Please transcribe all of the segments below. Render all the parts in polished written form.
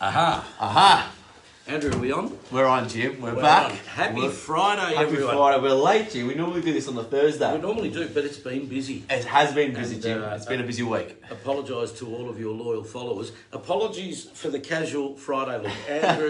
Aha. Aha! Andrew, are we on? We're on, Jim. We're back. On. Happy Friday, Happy everyone. Friday. We're late, Jim. We normally do this on the Thursday. We normally do, but it's been busy. It has been busy, And, Jim. It's been a busy week. Apologise to all of your loyal followers. Apologies for the casual Friday look. Andrew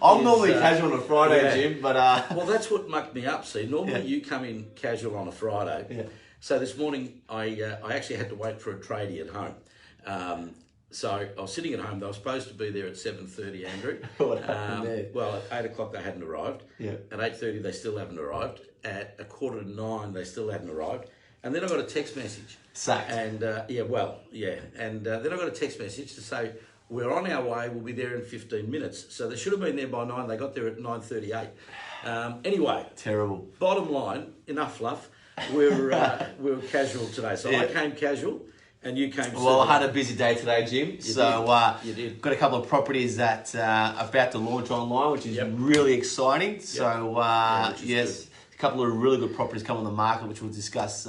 I'm is, normally casual on a Friday, yeah. Jim, but... Well, that's what mucked me up. See, normally you come in casual on a Friday. Yeah. So this morning, I actually had to wait for a tradie at home. So I was sitting at home. They were supposed to be there at 7:30, Andrew. What happened there? Well, at 8 o'clock they hadn't arrived. Yeah. At 8:30 they still haven't arrived. At 8:45 they still hadn't arrived. And then I got a text message. Sacked. And And then I got a text message to say, we're on our way, we'll be there in 15 minutes. So they should have been there by 9. They got there at 9:38. Anyway. Terrible. Bottom line, enough fluff. We're casual today. So Yeah. I came casual and you came Well, I super. had a busy day today, Jim. You did. Got a couple of properties that are about to launch online, which is Yep. really exciting. So, which is yes, a couple of really good properties come on the market, which we'll discuss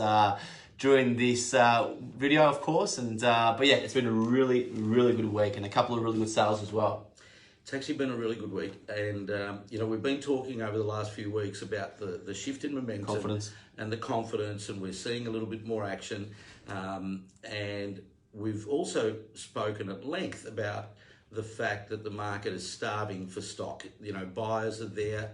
during this video, of course. And but yeah, it's been a really, really good week and a couple of really good sales as well. It's actually been a really good week, and we've been talking over the last few weeks about the shift in momentum, Confidence. and the confidence, and we're seeing a little bit more action. And we've also spoken at length about the fact that the market is starving for stock. You know, buyers are there.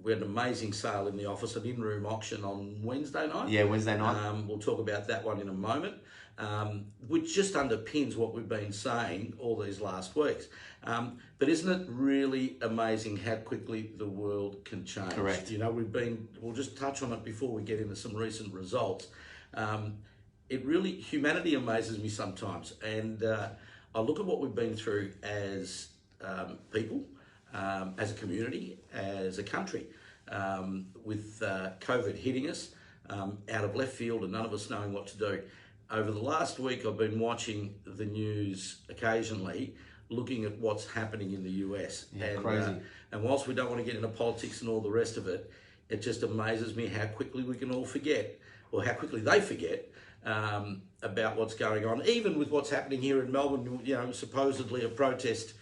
We had an amazing sale in the office, an in-room auction on Wednesday night. Yeah, Wednesday night. We'll talk about that one in a moment, which just underpins what we've been saying all these last weeks. But isn't it really amazing how quickly the world can change? Correct. You know, we'll just touch on it before we get into some recent results. Humanity amazes me sometimes. And I look at what we've been through as people, as a community, as a country, with COVID hitting us out of left field and none of us knowing what to do. Over the last week, I've been watching the news occasionally, looking at what's happening in the US. Yeah, crazy. And whilst we don't want to get into politics and all the rest of it, it just amazes me how quickly we can all forget, or how quickly they forget, about what's going on. Even with what's happening here in Melbourne, supposedly a protest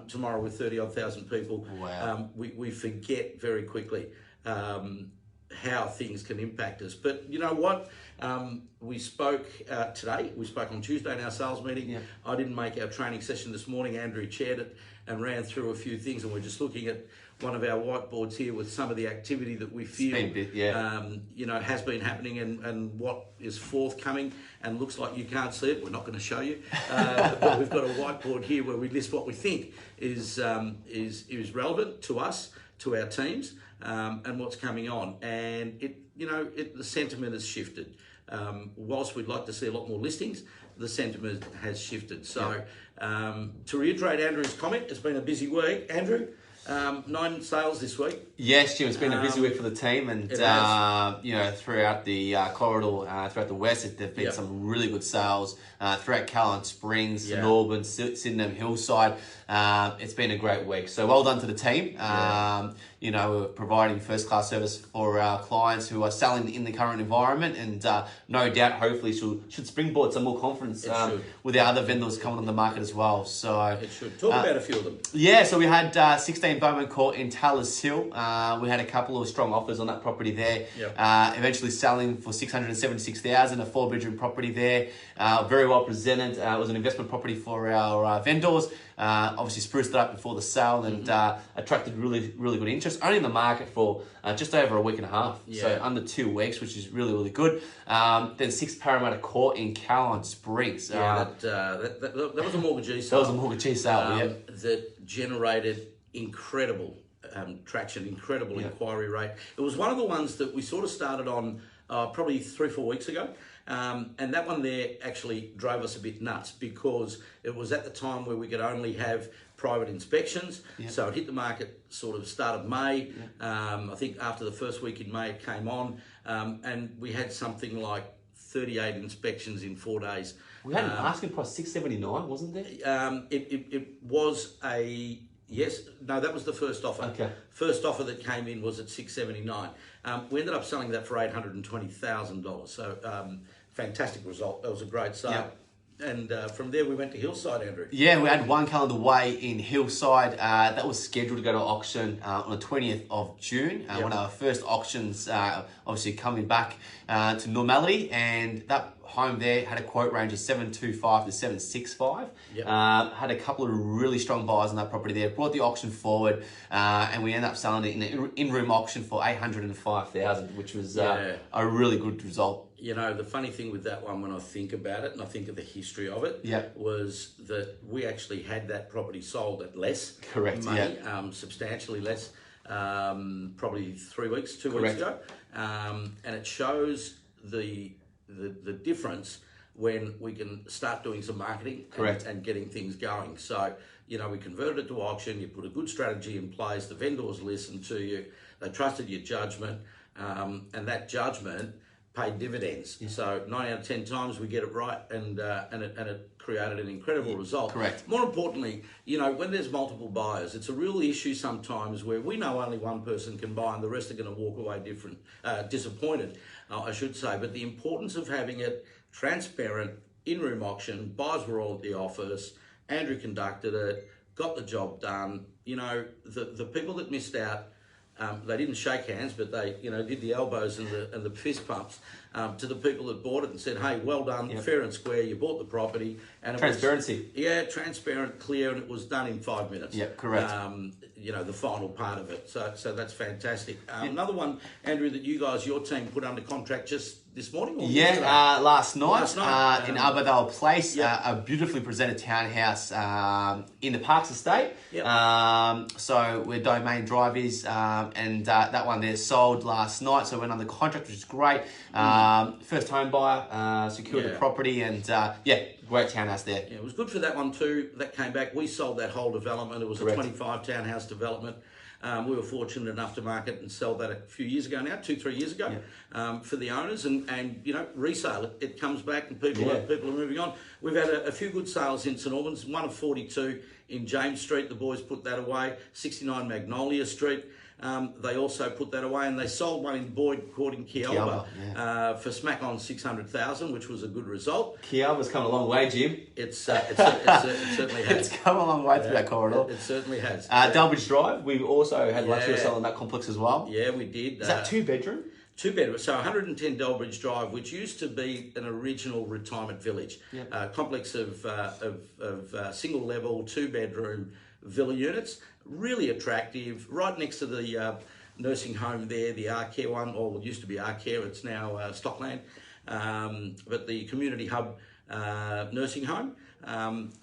tomorrow with 30-odd thousand people. Wow. We forget very quickly how things can impact us. But you know what? We spoke today. We spoke on Tuesday in our sales meeting. Yeah. I didn't make our training session this morning. Andrew chaired it and ran through a few things. And we're just looking at one of our whiteboards here with some of the activity that we feel has been happening and what is forthcoming and looks like you can't see it. We're not going to show you. But we've got a whiteboard here where we list what we think is relevant to us, to our teams, and what's coming on. And the sentiment has shifted. Whilst we'd like to see a lot more listings, the sentiment has shifted. So to reiterate Andrew's comment, it's been a busy week. Andrew, 9 sales this week. Yes, Jim, it's been a busy week for the team, and throughout the corridor, throughout the west, there've been some really good sales throughout Caroline Springs, St Albans, Sydenham, Hillside. It's been a great week. So well done to the team. We're providing first-class service for our clients who are selling in the current environment, and no doubt, hopefully, should springboard some more confidence with our other vendors coming on the market as well. So it should. Talk about a few of them. Yeah, so we had 16 Bowman Court in Tallis Hill. We had a couple of strong offers on that property there. Yep. Eventually selling for $676,000, a 4-bedroom property there. Very well presented. It was an investment property for our vendors. Obviously spruced it up before the sale and attracted really, really good interest. Only in the market for just over a week and a half, so under 2 weeks, which is really, really good. Then 6 Parramatta Court in Caroline Springs. That was a mortgagee sale. That was a mortgagee sale, that generated incredible traction, incredible inquiry rate. It was one of the ones that we sort of started on probably 3-4 weeks ago. And that one there actually drove us a bit nuts because it was at the time where we could only have private inspections. Yep. So it hit the market sort of start of May. I think after the first week in May it came on, and we had something like 38 inspections in 4 days. We had an asking price $679, wasn't there? It was a... Yes, no, that was the first offer. Okay. First offer that came in was at $679. We ended up selling that for $820,000. So fantastic result. That was a great sale. from there we went to Hillside, Andrew. Yeah, we had One Calendar Way in Hillside. That was scheduled to go to auction on the 20th of June. One of our first auctions, obviously coming back to normality. And that home there had a quote range of 725 to 765. Had a couple of really strong buyers on that property there. Brought the auction forward, and we ended up selling it in an in-room auction for 805,000, which was a really good result. You know, the funny thing with that one, when I think about it and I think of the history of it, was that we actually had that property sold at less money, substantially less, probably 2 weeks ago. And it shows the difference when we can start doing some marketing and getting things going. So, you know, we converted it to auction, you put a good strategy in place, the vendors listened to you, they trusted your judgment, and that judgment paid dividends. So 9 out of 10 times we get it right, and it created an incredible result. More importantly, you know, when there's multiple buyers, it's a real issue sometimes where we know only one person can buy and the rest are going to walk away disappointed, I should say. But the importance of having it transparent, in-room auction, buyers were all at the office, Andrew conducted it, got the job done. You know, the people that missed out, they didn't shake hands, but they, you know, did the elbows and the fist pumps to the people that bought it and said, "Hey, well done, fair and square. You bought the property." And it transparency. Was, transparent, clear, and it was done in 5 minutes. Correct. You know, the final part of it. So that's fantastic. Another one, Andrew, that your team put under contract just this morning? Or last night in Arborvale Place, a beautifully presented townhouse in the Parks Estate. So where Domain Drive is, and that one there sold last night, so went under contract, which is great. First home buyer, secured the property, and great townhouse there. Yeah, it was good for that one too. That came back. We sold that whole development. It was a 25 townhouse development. We were fortunate enough to market and sell that a few years ago now, 2-3 years ago, for the owners, and you know, resale it comes back and people are moving on. We've had a few good sales in St Albans, one of 42 in James Street. The boys put that away. 69 Magnolia Street. They also put that away, and they sold one in Boyd Court in Kialba for smack on 600,000, which was a good result. Kialba's come a long way, Jim. It certainly has. It's come a long way through that corridor. It certainly has. Delbridge Drive, we also had luxury sell in that complex as well. Yeah, we did. Is that 2-bedroom? 2-bedroom. So 110 Delbridge Drive, which used to be an original retirement village, complex of single level 2-bedroom villa units, really attractive, right next to the nursing home there, the Arcare one, or it used to be Arcare, it's now Stockland, but the community hub nursing home.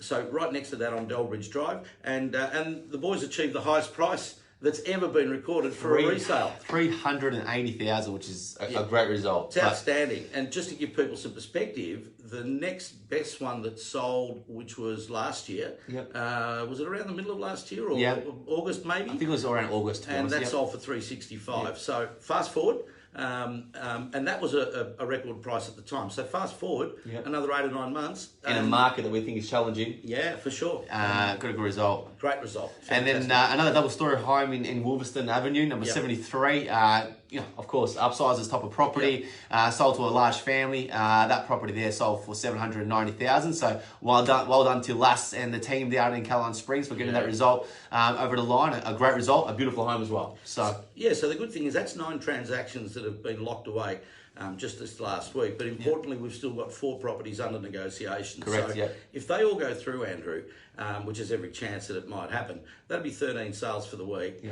So right next to that on Delbridge Drive, and the boys achieved the highest price that's ever been recorded for a resale. 380,000, which is a great result. It's outstanding. And just to give people some perspective, the next best one that sold, which was last year, was it around the middle of last year or August maybe? I think it was around August. And that sold for 365. So fast forward. And that was a record price at the time. So fast forward another 8 or 9 months. In a market that we think is challenging. Yeah, for sure. Got a good result. Great result. Fantastic. And then another double-storey home in Wolverston Avenue, number 73. You know, of course, upsized as type of property, sold to a large family. That property there sold for 790,000. So well done to Lass and the team down in Caroline Springs for getting that result over the line. A great result, a beautiful home as well. So so the good thing is that's 9 transactions that have been locked away just this last week. But importantly, we've still got 4 properties under negotiation. Correct. So if they all go through, Andrew, which is every chance that it might happen, that'll be 13 sales for the week.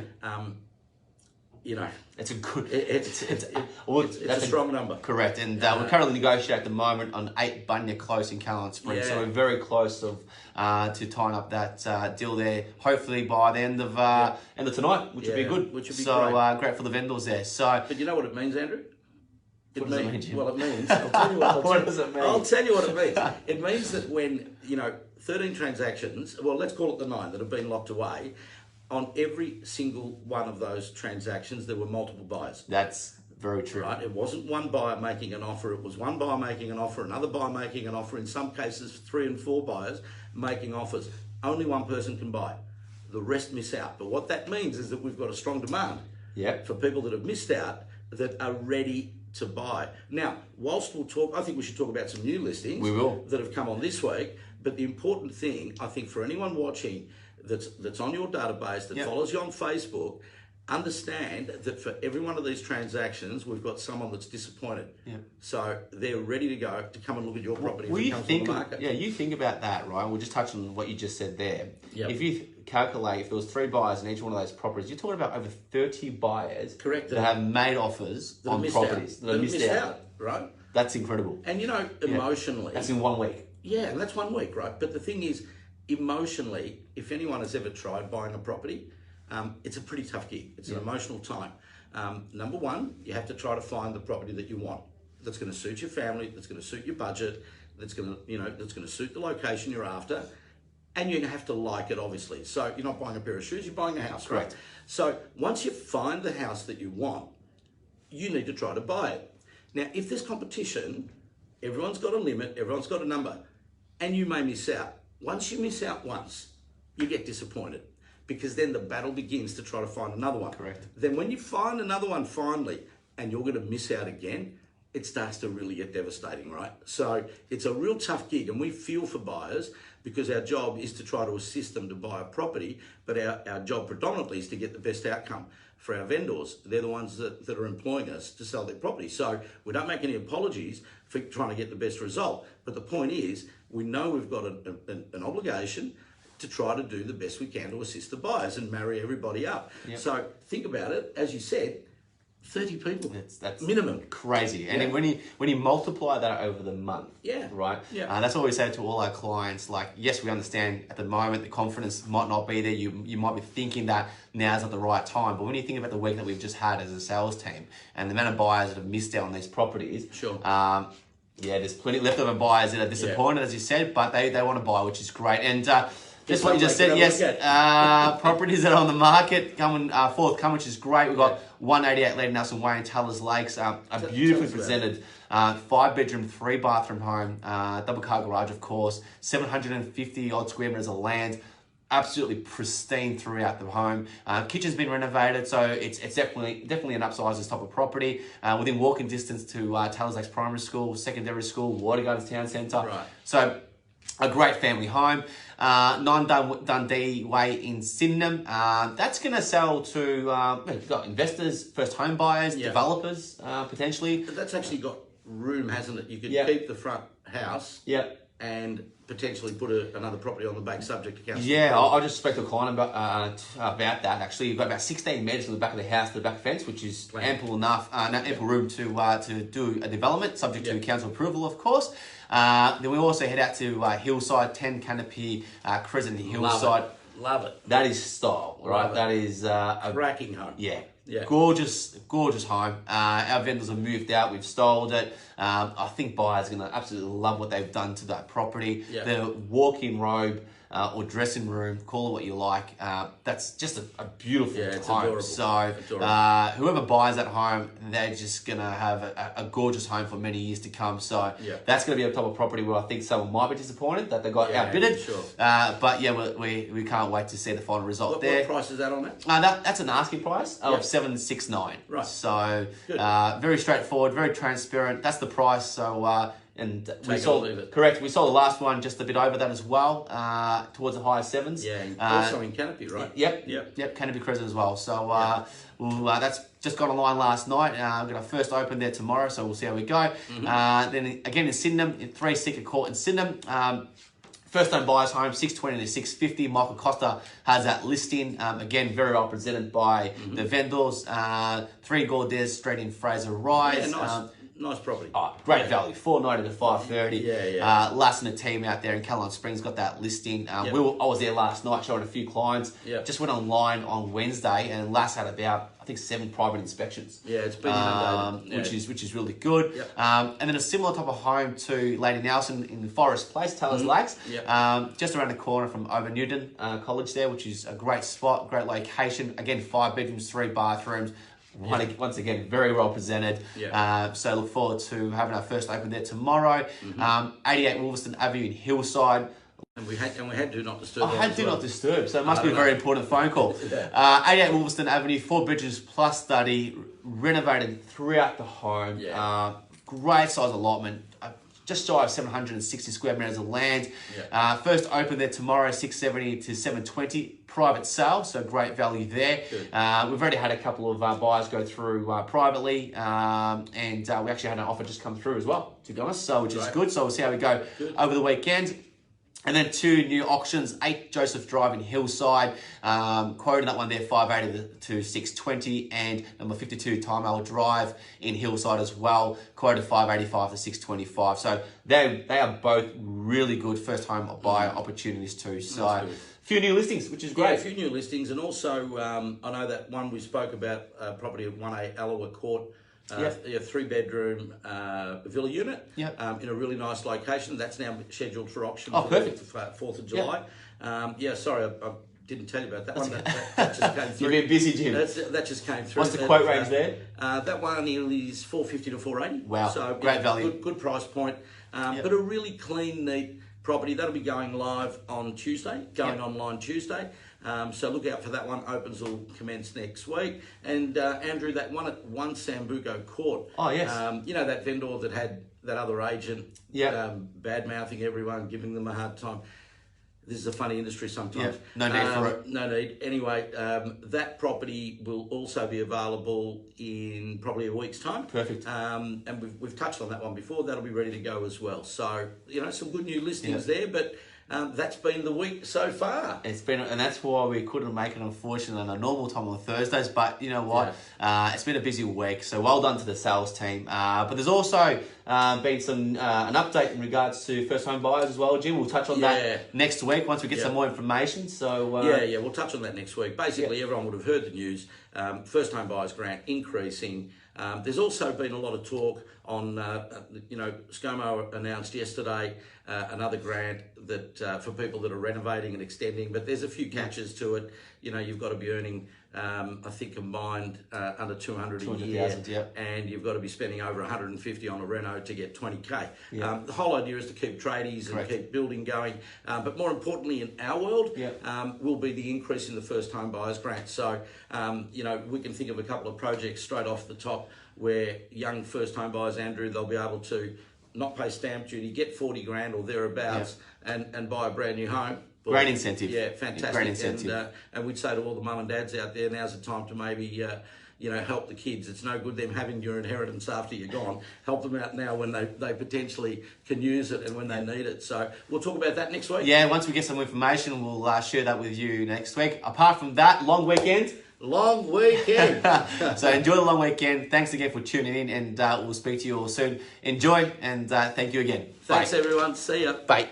You know, it's a good. It's a strong number. Correct, and we're currently negotiating at the moment on 8 Bunya Close in Caroline Springs, so we're very close to tying up that deal there. Hopefully by the end of tonight, which would be good. Which would be great. Great for the vendors there. So, but you know what it means, Andrew? What does it mean, Jim? Well, it means. I'll tell you what. What does it mean? I'll tell you what it means. It means that when 13 transactions, well, let's call it the 9 that have been locked away. On every single one of those transactions, there were multiple buyers. That's very true. Right? It wasn't one buyer making an offer. It was one buyer making an offer, another buyer making an offer. In some cases, 3 and 4 buyers making offers. Only one person can buy. The rest miss out. But what that means is that we've got a strong demand for people that have missed out that are ready to buy. Now, whilst we'll talk, I think we should talk about some new listings We will. that have come on this week. But the important thing, I think, for anyone watching that's on your database, that follows you on Facebook, understand that for every one of these transactions, we've got someone that's disappointed. Yeah. So they're ready to go to come and look at your property Well, if it comes on the market. Yeah, you think about that, right? We'll just touch on what you just said there. Yep. If you calculate, if there was 3 buyers in each one of those properties, you're talking about over 30 buyers Correct. that have made offers that on properties that have missed out, right? That's incredible. And you know, emotionally, that's in 1 week. Yeah, and that's 1 week, right? But the thing is, emotionally, if anyone has ever tried buying a property, it's a pretty tough gig. It's an emotional time. Number one, you have to try to find the property that you want, that's going to suit your family, that's going to suit your budget, that's going to suit the location you're after, and you have to like it, obviously. So you're not buying a pair of shoes, you're buying a house, Correct. right? So once you find the house that you want, you need to try to buy it. Now, if there's competition, everyone's got a limit, everyone's got a number, and you may miss out. Once you miss out once, you get disappointed, because then the battle begins to try to find another one. Correct. Then when you find another one finally, and you're going to miss out again, it starts to really get devastating, right? So it's a real tough gig, and we feel for buyers because our job is to try to assist them to buy a property, but our job predominantly is to get the best outcome for our vendors. They're the ones that are employing us to sell their property. So we don't make any apologies for trying to get the best result. But the point is, we know we've got an obligation to try to do the best we can to assist the buyers and marry everybody up. Yep. So think about it, as you said, 30 people. That's minimum. Crazy. And then when you multiply that over the month, right? Yeah. That's what we say to all our clients. Like, yes, we understand at the moment the confidence might not be there. You might be thinking that now's not the right time. But when you think about the week that we've just had as a sales team and the amount of buyers that have missed out on these properties, sure. There's plenty leftover buyers that are disappointed, as you said, but they want to buy, which is great. And just what you just said, yes, properties that are on the market coming forthcoming, which is great. We've got 188 Lady Nelson Way in Tallers Lakes, a beautifully presented 5-bedroom, 3-bathroom home, double car garage, of course, 750 odd square meters of land. Absolutely pristine throughout the home. Kitchen's been renovated, so it's definitely an upsized type of property. Within walking distance to Tallers Lakes Primary School, secondary school, Water Gardens Town Centre. Right. So a great family home. 9 Dundee Way in Sydenham. That's going to sell to you've got investors, first home buyers, developers potentially. But that's actually got room, hasn't it? You could keep the front house. And potentially put another property on the back, subject to council. Yeah, I just spoke to a client about that. Actually, you've got about 16 metres from the back of the house to the back fence, which is ample enough, ample room to do a development, subject to council approval, of course. Then we also head out to Hillside, 10 Canopy Crescent Hillside. Love it. That is style, right? That is a cracking home. Yeah. Gorgeous home. Our vendors have moved out. We've styled it. I think buyers are going to absolutely love what they've done to that property. The walk-in robe or dressing room, call it what you like. That's just a beautiful home. Adorable. So whoever buys that home, they're just going to have a gorgeous home for many years to come. So that's going to be a type of property where I think someone might be disappointed that they got outbidded. Sure. But we can't wait to see the final result there. What price is that on that? That's an asking price of 769. Right. So very straightforward, very transparent. That's the price. So we sold it. Correct. We sold the last one just a bit over that as well, towards the higher 7s. Yeah, also in Canopy, right? Yep. Canopy Crescent as well. So that's just got online last night. We're going to first open there tomorrow, so we'll see how we go. Then again in Sydenham, in 3 Seeker Court in Sydenham. First time buyers home, 620 to 650. Michael Costa has that listing. Again, very well presented by the vendors. 3 Gaudes straight in Fraser Rise. Yeah, nice property. Great value, 490 to 530. Lass and the team out there in Caroline Springs got that listing. I was there last night showing a few clients. Just went online on Wednesday, and Lass had about, I think, 7 private inspections. Yeah, it's been inundated. Which is really good. And then a similar type of home to Lady Nelson in Forest Place, Tallers Lakes. Just around the corner from Over Newton College there, which is a great spot, great location. Again, 5 bedrooms, 3 bathrooms. Once again, very well presented. So look forward to having our first open there tomorrow. 88 Wolverstone Avenue in Hillside. And we had Do Not Disturb. I had Do Not Disturb, so it must be a very important phone call. 88 Wolverston Avenue, 4 bedrooms plus study, renovated throughout the home. Yeah. Great size allotment. Just shy of 760 square metres of land. Yeah. First open there tomorrow, 670 to 720. Private sale, so great value there. We've already had a couple of buyers go through privately, and we actually had an offer just come through as well, to be honest, so which is good. So we'll see how we go over the weekend. And then 2 new auctions, 8 Joseph Drive in Hillside, quoted that one there, 580 to 620, and number 52 Time Owl Drive in Hillside as well, quoted 585 to 625. So they are both really good first home buyer opportunities too. So a few new listings, which is great. Yeah, a few new listings, and also I know that one we spoke about, property at 1A Alloa Court. 3-bedroom villa unit in a really nice location. That's now scheduled for auction for the 4th of July. Sorry, I didn't tell you about that one. That just came through. You've been busy, Jim. That just came through. What's the quote range there? That one is 450 to 480. Wow, so great value. Good price point. But a really clean, neat property. That'll be going live on Tuesday, online Tuesday. So look out for that one. Opens will commence next week. And Andrew, that one at 1 Sambuco Court. Oh, yes. You know, that vendor that had that other agent bad-mouthing everyone, giving them a hard time. This is a funny industry sometimes. No need for it. No need. Anyway, that property will also be available in probably a week's time. Perfect. And we've touched on that one before. That'll be ready to go as well. So, you know, some good new listings there, but that's been the week so far. It's been, and that's why we couldn't make it, unfortunately, on a normal time on Thursdays. But you know what? It's been a busy week, so well done to the sales team. But there's also been some an update in regards to first home buyers as well, Jim. We'll touch on that next week once we get some more information. So we'll touch on that next week. Basically, everyone would have heard the news. First home buyers grant increasing. There's also been a lot of talk on, ScoMo announced yesterday another grant that for people that are renovating and extending, but there's a few catches to it. You know, you've got to be earning, I think combined under 200 a year, and you've got to be spending over 150 on a reno to get 20k. The whole idea is to keep tradies and keep building going, but more importantly in our world will be the increase in the first home buyers grant. So, we can think of a couple of projects straight off the top where young first home buyers, Andrew, they'll be able to not pay stamp duty, get 40 grand or thereabouts, and buy a brand new home. Great incentive. Yeah, fantastic. Great incentive. And we'd say to all the mum and dads out there, now's the time to maybe, help the kids. It's no good them having your inheritance after you're gone. Help them out now when they potentially can use it and when they need it. So we'll talk about that next week. Yeah, once we get some information, we'll share that with you next week. Apart from that, long weekend. Long weekend. So enjoy the long weekend. Thanks again for tuning in, and we'll speak to you all soon. Enjoy, and thank you again. Thanks, everyone. See ya. Bye.